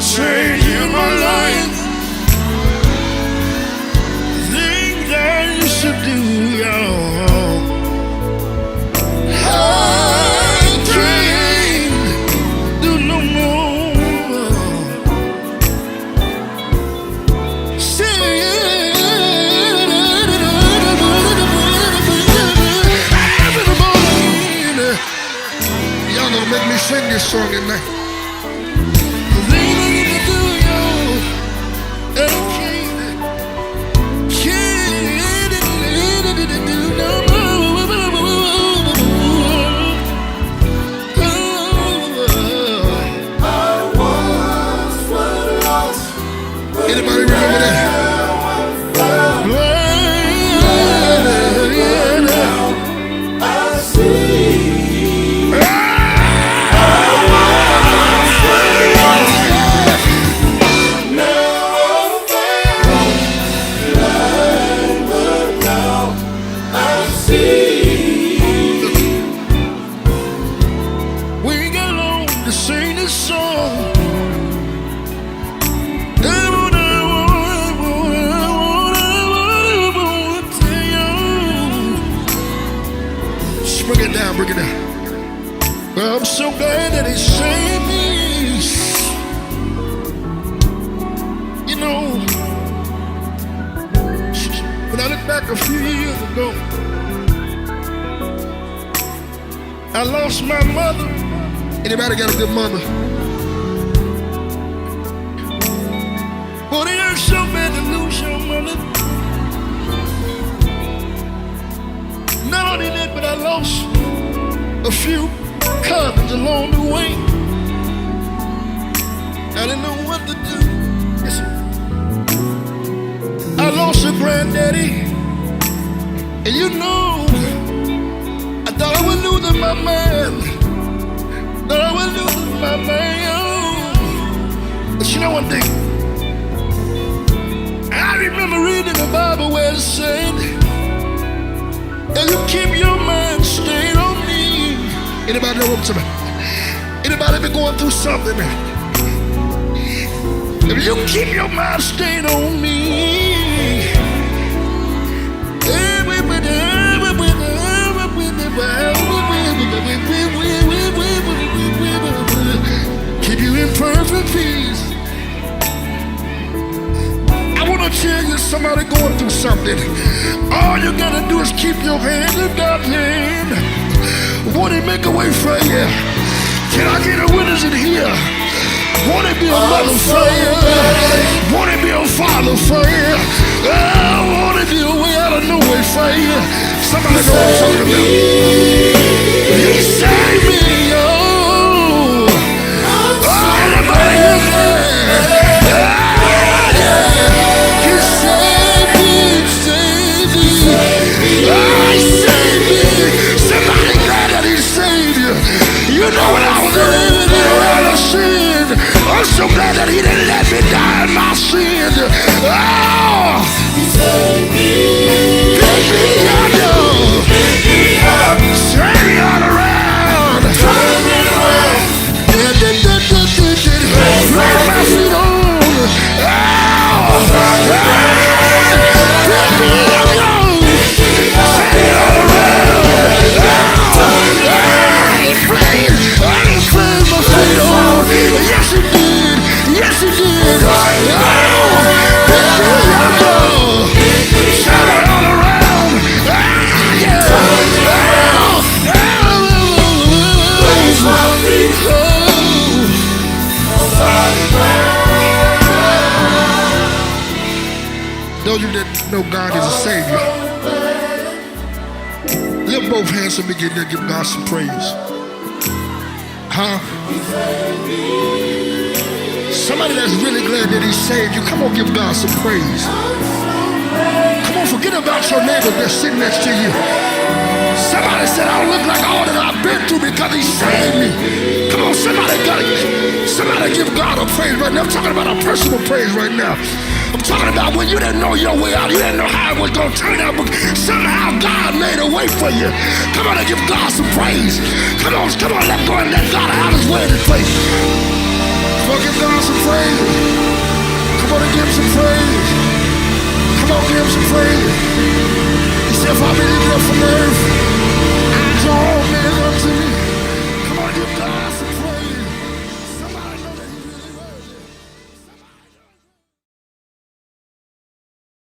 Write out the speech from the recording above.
change in my life. Things I used to do, y'all, I can't do no more. Y'all gonna make me sing this song tonight. Anybody remember that? I see. We got along to sing this song. Bring it down, bring it down. Well, I'm so glad that he saved me. You know, when I look back a few years ago, I lost my mother. Anybody got a good mother? Boy, it hurts so bad to lose your mother. Not only that, but I lost a few cousins along the way. I didn't know what to do. Listen. I lost a granddaddy, and you know, I thought I was losing my mind. Thought I was losing my mind. But you know one thing, I remember reading the Bible where it said, and you keep your mind stayed on me. Anybody know what I'm talking about? Anybody been going through something? If you keep your mind stayed on me, keep you in perfect peace. I wanna tell you, somebody going through something. All you gotta do is keep your hand in God's hand. Won't He make a way for you? Can I get a witness in here? Won't He be a mother for you? Won't He be a father for you? Oh, won't He be a way out of no way for you? Somebody know what I'm talking about. He saved me, yo. Oh, anybody in there? You know when I was living in a world of sin, I'm so glad that He didn't let me die in my sin. Oh! He saved me. Pick me up, turn me all around. Turn me around. Raise my feet on. Oh! Pick me up, turn me all around. Yes, He did. Yes, He did. Shout it all around. Raise my feet. Those of you that know God is a Savior, lift both hands and begin to give God some praise. Huh? Somebody that's really glad that He saved you, come on, give God some praise. Come on, forget about your neighbor that's sitting next to you. Somebody said, I don't look like all that I've been through because He saved me. Come on, somebody give God a praise right now. I'm talking about a personal praise right now. I'm talking about when you didn't know your way out, you didn't know how it was going to turn out, but somehow God made a way for you. Come on and give God some praise. Come on, let go and let God have His way in this place. Come on, give God some praise. Come on and give him some praise. Come on, give him some praise. He said, if I be lifted up from the earth,